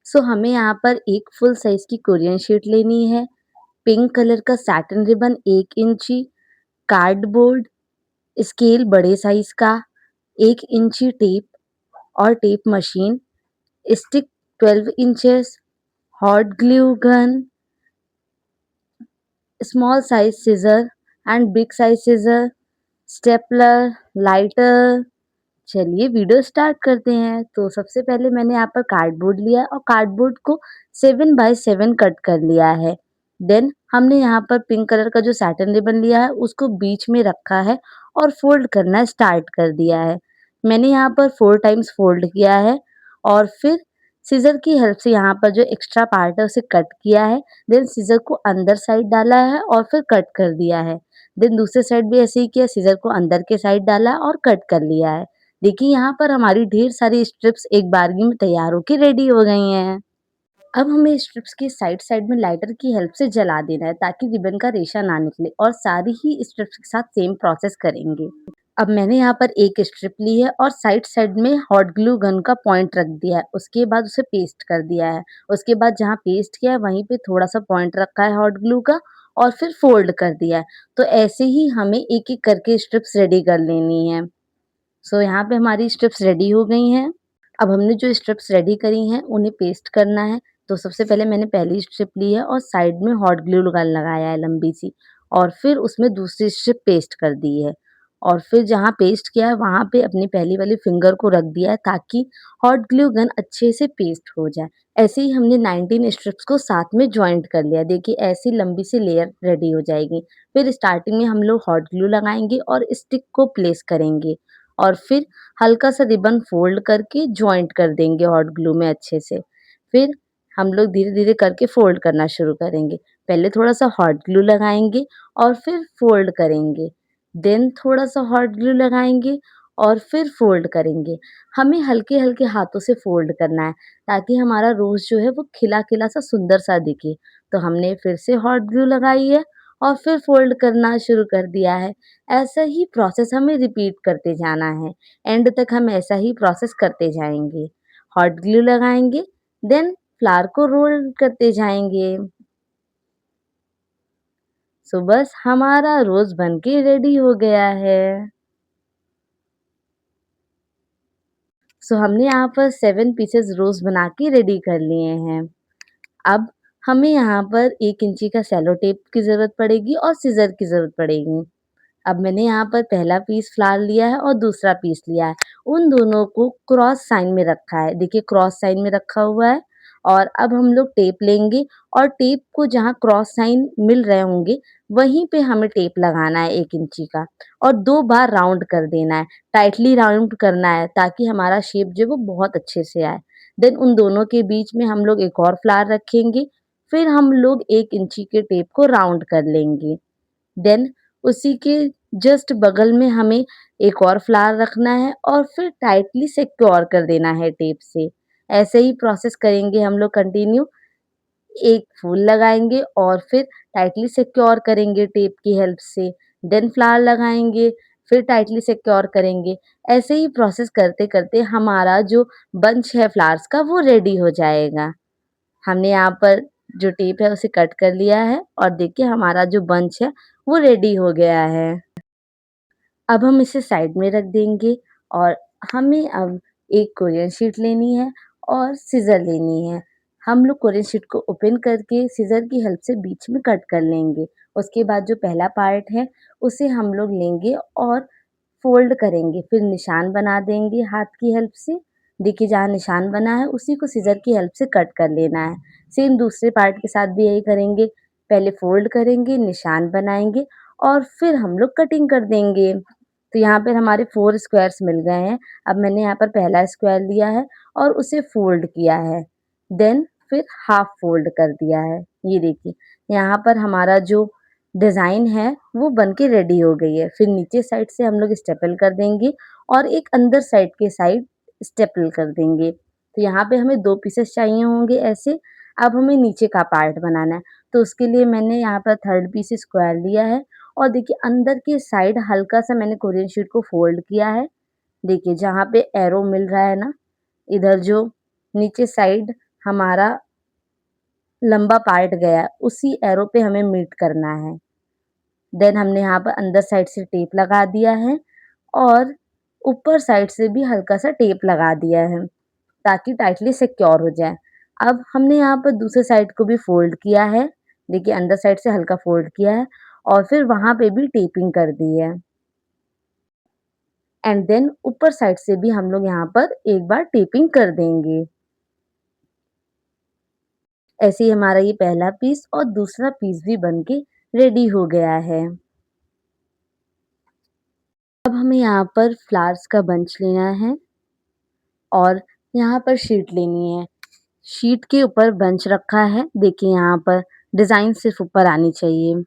सो हमें यहाँ पर एक फुल साइज़ की कोरियन शीट लेनी है, पिंक कलर का सैटिन रिबन 1 इंची, कार्डबोर्ड, स्केल बड़े साइज़ का, 1 इंची टेप और tape machine, stick 12 inches, hot glue gun, small size scissor and big size scissor, stapler, lighter. चलिए वीडियो स्टार्ट करते हैं। तो सबसे पहले मैंने यहाँ पर कार्डबोर्ड लिया है और कार्डबोर्ड को 7 बाय 7 कट कर लिया है। देन हमने यहाँ पर पिंक कलर का जो सैटिन रिबन लिया है उसको बीच में रखा है और फोल्ड करना स्टार्ट कर दिया है। मैंने यहाँ पर 4 टाइम्स फोल्ड किया है और फिर सीज़र की हेल्प से यहाँ पर जो एक्स्ट्रा पार्ट है उसे कट किया है। देन सीज़र को अंदर साइड डाला है और फिर कट कर दिया है। देन दूसरे साइड भी ऐसे ही किया, सीज़र को अंदर के साइड डाला और कट कर लिया है। देखिए यहाँ पर हमारी ढेर सारी स्ट्रिप्स एक बारगी में तैयार होके रेडी हो गई हैं। अब हमें स्ट्रिप्स की साइड साइड में लाइटर की हेल्प से जला देना है ताकि रिबन का रेशा ना निकले और सारी ही स्ट्रिप्स के साथ सेम प्रोसेस करेंगे। अब मैंने यहाँ पर एक स्ट्रिप ली है और साइड साइड में हॉट ग्लू गन का पॉइंट रख दिया है। उसके बाद उसे पेस्ट कर दिया है। उसके बाद जहाँ पेस्ट किया है वहीं पे थोड़ा सा पॉइंट रखा है हॉट ग्लू का और फिर फोल्ड कर दिया है। तो ऐसे ही हमें एक एक करके स्ट्रिप्स रेडी कर लेनी है। सो यहाँ पे हमारी स्ट्रिप्स रेडी हो गई हैं। अब हमने जो स्ट्रिप्स रेडी करी हैं उन्हें पेस्ट करना है। तो सबसे पहले मैंने पहली स्ट्रिप ली है और साइड में हॉट ग्लू गन लगाया है लंबी सी और फिर उसमें दूसरी स्ट्रिप पेस्ट कर दी है और फिर जहाँ पेस्ट किया है वहाँ पे अपनी पहली वाली फिंगर को रख दिया है ताकि हॉट ग्लू गन अच्छे से पेस्ट हो जाए। ऐसे ही हमने 19 स्ट्रिप्स को साथ में जॉइंट कर लिया। देखिए ऐसी लंबी सी लेयर रेडी हो जाएगी। फिर स्टार्टिंग में हम लोग हॉट ग्लू लगाएंगे और स्टिक को प्लेस करेंगे और फिर हल्का सा रिबन फोल्ड करके जॉइंट कर देंगे हॉट ग्लू में अच्छे से। फिर हम लोग धीरे-धीरे करके फोल्ड करना शुरू करेंगे। पहले थोड़ा-सा हॉट ग्लू लगाएँगे और फिर फोल्ड करेंगे। देन थोड़ा-सा हॉट ग्लू लगाएँगे और फिर फोल्ड करेंगे। हमें हल्के-हल्के हाथों से फोल्ड करना है ताकि हमारा रोज़ जो है वो खिला-खिला सा सुंदर सा दिखे। तो हमने फिर से हॉट ग्लू लगाई है और फिर फोल्ड करना शुरू कर दिया है। ऐसा ही प्रोसेस हमें रिपीट करते जाना है। एंड तक हम ऐसा ही प्रोसेस करते जाएँगे। हॉट ग्लू लगाएँगे, देन फ्लावर को रोल करते जाएँगे। सो बस हमारा रोज़ बन के रेडी हो गया है। सो हमने यहाँ पर 7 पीसेस रोज़ बना के रेडी कर लिए हैं। अब हमें यहाँ पर 1 इंची का सेलो टेप की ज़रूरत पड़ेगी और सीज़र की ज़रूरत पड़ेगी। अब मैंने यहाँ पर पहला पीस फ्लावर लिया है और दूसरा पीस लिया है। उन दोनों को क्रॉस साइन में रखा है। देखिए क्रॉस साइन में रखा हुआ है और अब हम लोग टेप लेंगे और टेप को जहाँ क्रॉस साइन मिल रहे होंगे, वहीं पे हमें टेप लगाना है 1 इंची का और 2 बार राउंड कर देना है। टाइटली राउंड करना है ताकि हमारा शेप जो है वो बहुत अच्छे से आए। देन उन दोनों के बीच में हम लोग एक और फ्लावर रखेंगे। फिर हम लोग 1 इंची के टेप को राउंड कर लेंगे। देन उसी के जस्ट बगल में हमें एक और फ्लावर रखना है और फिर टाइटली सिक्योर कर देना है टेप से। ऐसे ही प्रोसेस करेंगे हम लोग कंटिन्यू। एक फूल लगाएँगे और फिर टाइटली सिक्योर करेंगे टेप की हेल्प से। देन फ्लावर लगाएँगे, फिर टाइटली सिक्योर करेंगे। ऐसे ही प्रोसेस करते-करते हमारा जो बंच है फ्लावर्स का वो रेडी हो जाएगा। हमने यहाँ पर जो टेप है उसे कट कर लिया है और देखिए हमारा जो बंच है वो रेडी हो गया है। अब हम इसे साइड में रख देंगे और हमें अब एक कोरियन शीट लेनी है और सीज़र लेनी है। हम लोग कोरियन शीट को ओपन करके सीज़र की हेल्प से बीच में कट कर लेंगे। उसके बाद जो पहला पार्ट है उसे हम लोग लेंगे और फ़ोल्ड करेंगे, फिर निशान बना देंगे हाथ की हेल्प से। देखिए जहाँ निशान बना है उसी को सीज़र की हेल्प से कट कर लेना है। सेम दूसरे पार्ट के साथ भी यही करेंगे। पहले फ़ोल्ड करेंगे, निशान बनाएँगे और फिर हम लोग कटिंग कर देंगे। तो यहाँ पर हमारे 4 स्क्वायर्स मिल गए हैं। अब मैंने यहाँ पर पहला स्क्वायर लिया है और उसे फ़ोल्ड किया है। देन फिर हाफ फ़ोल्ड कर दिया है। ये देखिए, यहाँ पर हमारा जो डिज़ाइन है वो बन के रेडी हो गई है। फिर नीचे साइड से हम लोग स्टेपल कर देंगे और एक अंदर साइड के साइड स्टेपल कर देंगे। तो यहाँ पे हमें 2 पीसेस चाहिए होंगे ऐसे। अब हमें नीचे का पार्ट बनाना है, तो उसके लिए मैंने यहाँ पर 3rd पीस स्क्वायर लिया है और देखिए अंदर की साइड हल्का-सा मैंने कोरियन शीट को फ़ोल्ड किया है। देखिए जहाँ पे एरो मिल रहा है ना, इधर जो नीचे साइड हमारा लंबा पार्ट गया, उसी एरो पे हमें मीट करना है। देन हमने यहाँ पर अंदर साइड से टेप लगा दिया है और ऊपर साइड से भी हल्का-सा टेप लगा दिया है, ताकि टाइटली सिक्योर हो जाए। अब हमने यहाँ पर दूसरे साइड को भी फ़ोल्ड किया है, देखिए अंदर साइड से हल्का फ़ोल्ड किया है और फिर वहाँ पे भी टेपिंग कर दी है। एंड देन ऊपर साइड से भी हम लोग यहाँ पर एक बार टेपिंग कर देंगे। ऐसे ही हमारा ये पहला पीस और दूसरा पीस भी बन के रेडी हो गया है। अब हमें यहाँ पर फ्लावर्स का बंच लेना है और यहाँ पर शीट लेनी है। शीट के ऊपर बंच रखा है, देखिए यहाँ पर डिज़ाइन सिर्फ़ ऊपर आनी चाहिए।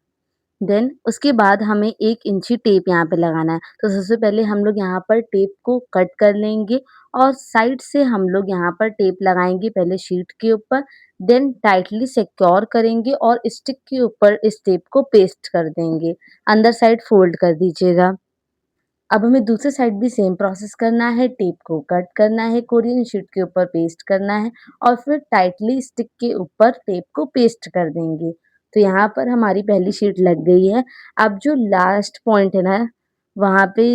देन उसके बाद हमें 1 इंची टेप यहाँ पे लगाना है। तो सबसे पहले हम लोग यहाँ पर टेप को कट कर लेंगे और साइड से हम लोग यहाँ पर टेप लगाएँगे पहले शीट के ऊपर, देन टाइटली सिक्योर करेंगे और स्टिक के ऊपर इस टेप को पेस्ट कर देंगे। अंदर साइड फ़ोल्ड कर दीजिएगा। अब हमें दूसरे साइड भी सेम प्रोसेस करना है, टेप को कट करना है, कोरियन शीट के ऊपर पेस्ट करना है और फिर टाइटली स्टिक के ऊपर टेप को पेस्ट कर देंगे। तो यहाँ पर हमारी पहली शीट लग गई है। अब जो लास्ट पॉइंट है ना, वहाँ पे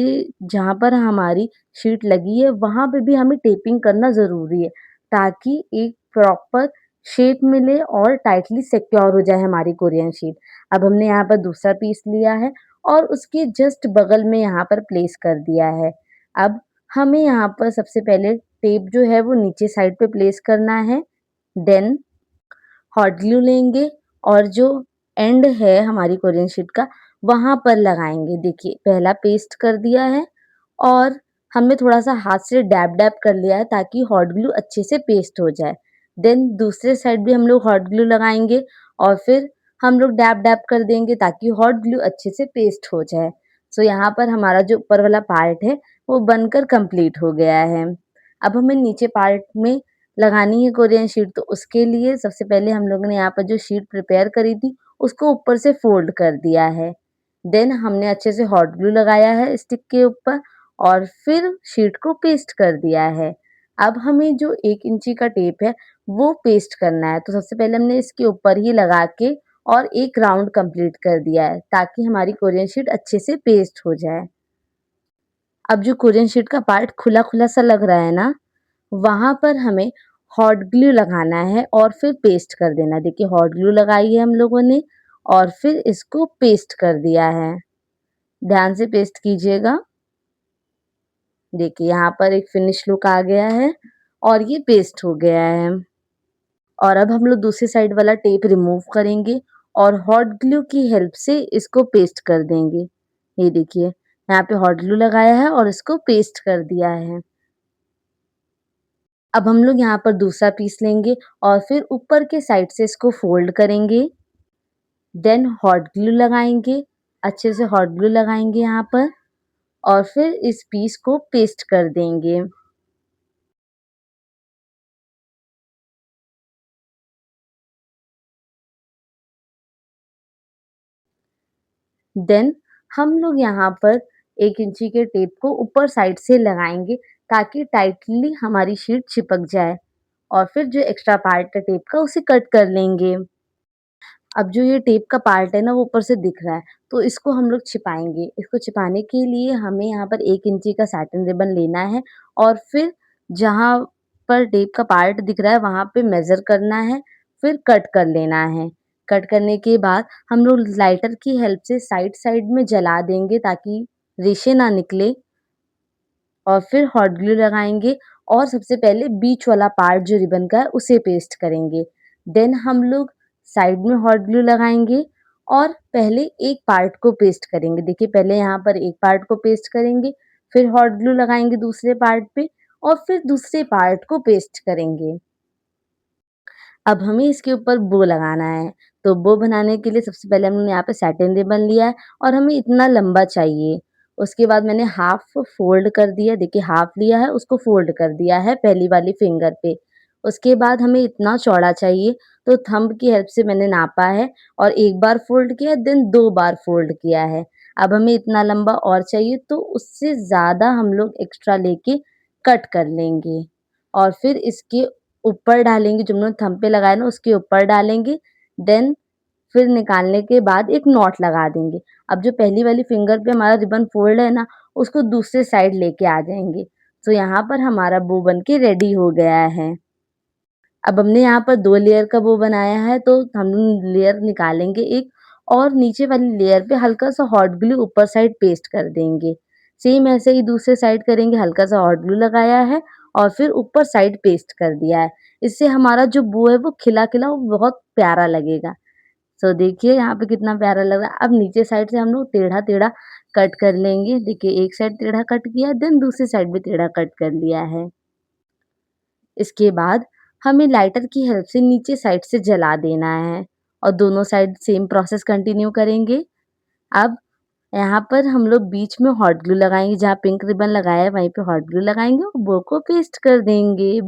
जहाँ पर हमारी शीट लगी है, वहाँ पे भी हमें टेपिंग करना ज़रूरी है, ताकि एक प्रॉपर शेप मिले और टाइटली सिक्योर हो जाए हमारी कोरियन शीट। अब हमने यहाँ पर दूसरा पीस लिया है और उसके जस्ट बगल में यहाँ पर प्लेस कर दिया है। अब हमें यहाँ पर सबसे पहले टेप जो है वो नीचे साइड पे प्लेस करना है, देन हॉट ग्लू लेंगे और जो एंड है हमारी कोरियन शीट का, वहाँ पर लगाएँगे। देखिए पहला पेस्ट कर दिया है और हमने थोड़ा-सा हाथ से डैब-डैब कर लिया है ताकि हॉट ग्लू अच्छे से पेस्ट हो जाए। देन दूसरे साइड भी हम लोग हॉट ग्लू लगाएँगे और फिर हम लोग डैब-डैब कर देंगे ताकि हॉट ग्लू अच्छे से पेस्ट हो जाए। सो यहाँ पर हमारा जो ऊपर वाला पार्ट है, वो बनकर कंप्लीट हो गया है। अब हमें नीचे पार्ट में लगानी है कोरियन शीट, तो उसके लिए सबसे पहले हम लोगों ने यहाँ पर जो शीट प्रिपेयर करी थी, उसको ऊपर से फ़ोल्ड कर दिया है। देन हमने अच्छे से हॉट ग्लू लगाया है स्टिक के ऊपर और फिर शीट को पेस्ट कर दिया है। अब हमें जो 1 इंची का टेप है, वो पेस्ट करना है। तो सबसे पहले हमने इसके ऊपर ही लगा के और एक राउंड कंप्लीट कर दिया है, ताकि हमारी कोरियन शीट अच्छे से पेस्ट हो जाए। अब जो कोरियन शीट का पार्ट खुला-खुला सा लग रहा है ना, वहाँ पर हमें हॉट ग्लू लगाना है और फिर पेस्ट कर देना है। देखिए हॉट ग्लू लगाई है हम लोगों ने और फिर इसको पेस्ट कर दिया है। ध्यान से पेस्ट कीजिएगा। देखिए यहाँ पर एक फिनिश लुक आ गया है और ये पेस्ट हो गया है। और अब हम लोग दूसरी साइड वाला टेप रिमूव करेंगे और हॉट ग्लू की हेल्प से इसको पेस्ट कर देंगे। ये देखिए, यहाँ पे हॉट ग्लू लगाया है और इसको पेस्ट कर दिया है। अब हम लोग यहाँ पर दूसरा पीस लेंगे और फिर ऊपर के साइड से इसको फ़ोल्ड करेंगे, देन हॉट ग्लू लगाएँगे, अच्छे से हॉट ग्लू लगाएँगे यहाँ पर और फिर इस पीस को पेस्ट कर देंगे। देन हम लोग यहाँ पर 1 इंची के टेप को ऊपर साइड से लगाएँगे ताकि टाइटली हमारी शीट चिपक जाए और फिर जो एक्स्ट्रा पार्ट है टेप का उसे कट कर लेंगे। अब जो ये टेप का पार्ट है ना वो ऊपर से दिख रहा है, तो इसको हम लोग छिपाएँगे। इसको छिपाने के लिए हमें यहाँ पर 1 इंची का सैटिन रिबन लेना है और फिर जहाँ पर टेप का पार्ट दिख रहा है वहाँ पे मेज़र करना है, फिर कट कर लेना है। कट करने के बाद हम लोग लाइटर की हेल्प से साइड-साइड में जला देंगे ताकि रेशे ना निकले और फिर हॉट ग्लू लगाएँगे और सबसे पहले बीच वाला पार्ट जो रिबन का है उसे पेस्ट करेंगे। देन हम लोग साइड में हॉट ग्लू लगाएँगे और पहले एक पार्ट को पेस्ट करेंगे। देखिए पहले यहाँ पर एक पार्ट को पेस्ट करेंगे, फिर हॉट ग्लू लगाएँगे दूसरे पार्ट पे और फिर दूसरे पार्ट को पेस्ट करेंगे। अब हमें इसके ऊपर बो लगाना है, तो बो बनाने के लिए सबसे पहले हमने यहाँ पे सैटिन रिबन लिया है और हमें इतना लंबा चाहिए। उसके बाद मैंने हाफ फ़ोल्ड कर दिया, देखिए हाफ लिया है उसको फ़ोल्ड कर दिया है पहली वाली फिंगर पे। उसके बाद हमें इतना चौड़ा चाहिए, तो थंब की हेल्प से मैंने नापा है और एक बार फ़ोल्ड किया देन 2 बार फ़ोल्ड किया है। अब हमें इतना लंबा और चाहिए तो उससे ज़्यादा हम लोग एक्स्ट्रा लेके कट कर लेंगे और फिर इसके ऊपर डालेंगे, जो हमने थंब पे लगाया ना उसके ऊपर डालेंगे, देन फिर निकालने के बाद एक नॉट लगा देंगे। अब जो पहली वाली फिंगर पे हमारा रिबन फ़ोल्ड है ना, उसको दूसरे साइड लेके आ जाएँगे। तो यहाँ पर हमारा बो बन के रेडी हो गया है। अब हमने यहाँ पर 2 लेयर का बो बनाया है, तो हम लेयर निकालेंगे एक और नीचे वाली लेयर पे हल्का-सा हॉट ग्लू ऊपर साइड पेस्ट कर देंगे। सेम ऐसे ही दूसरे साइड करेंगे, हल्का-सा हॉट ग्लू लगाया है और फिर ऊपर साइड पेस्ट कर दिया है। इससे हमारा जो बो है वो खिला-खिला और बहुत प्यारा लगेगा। सो देखिए यहाँ पे कितना प्यारा लग रहा है। अब नीचे साइड से हम लोग टेढ़ा-टेढ़ा कट कर लेंगे। देखिए एक साइड टेढ़ा कट किया, देन दूसरी साइड भी टेढ़ा कट कर लिया है। इसके बाद हमें लाइटर की हेल्प से नीचे साइड से जला देना है और दोनों साइड सेम प्रोसेस कंटिन्यू करेंगे। अब यहाँ पर हम लोग बीच में हॉट ग्लू लगाएँगे, जहाँ पिंक रिबन लगाया है वहीं पे हॉट ग्लू लगाएँगे और बो को पेस्ट कर देंगे।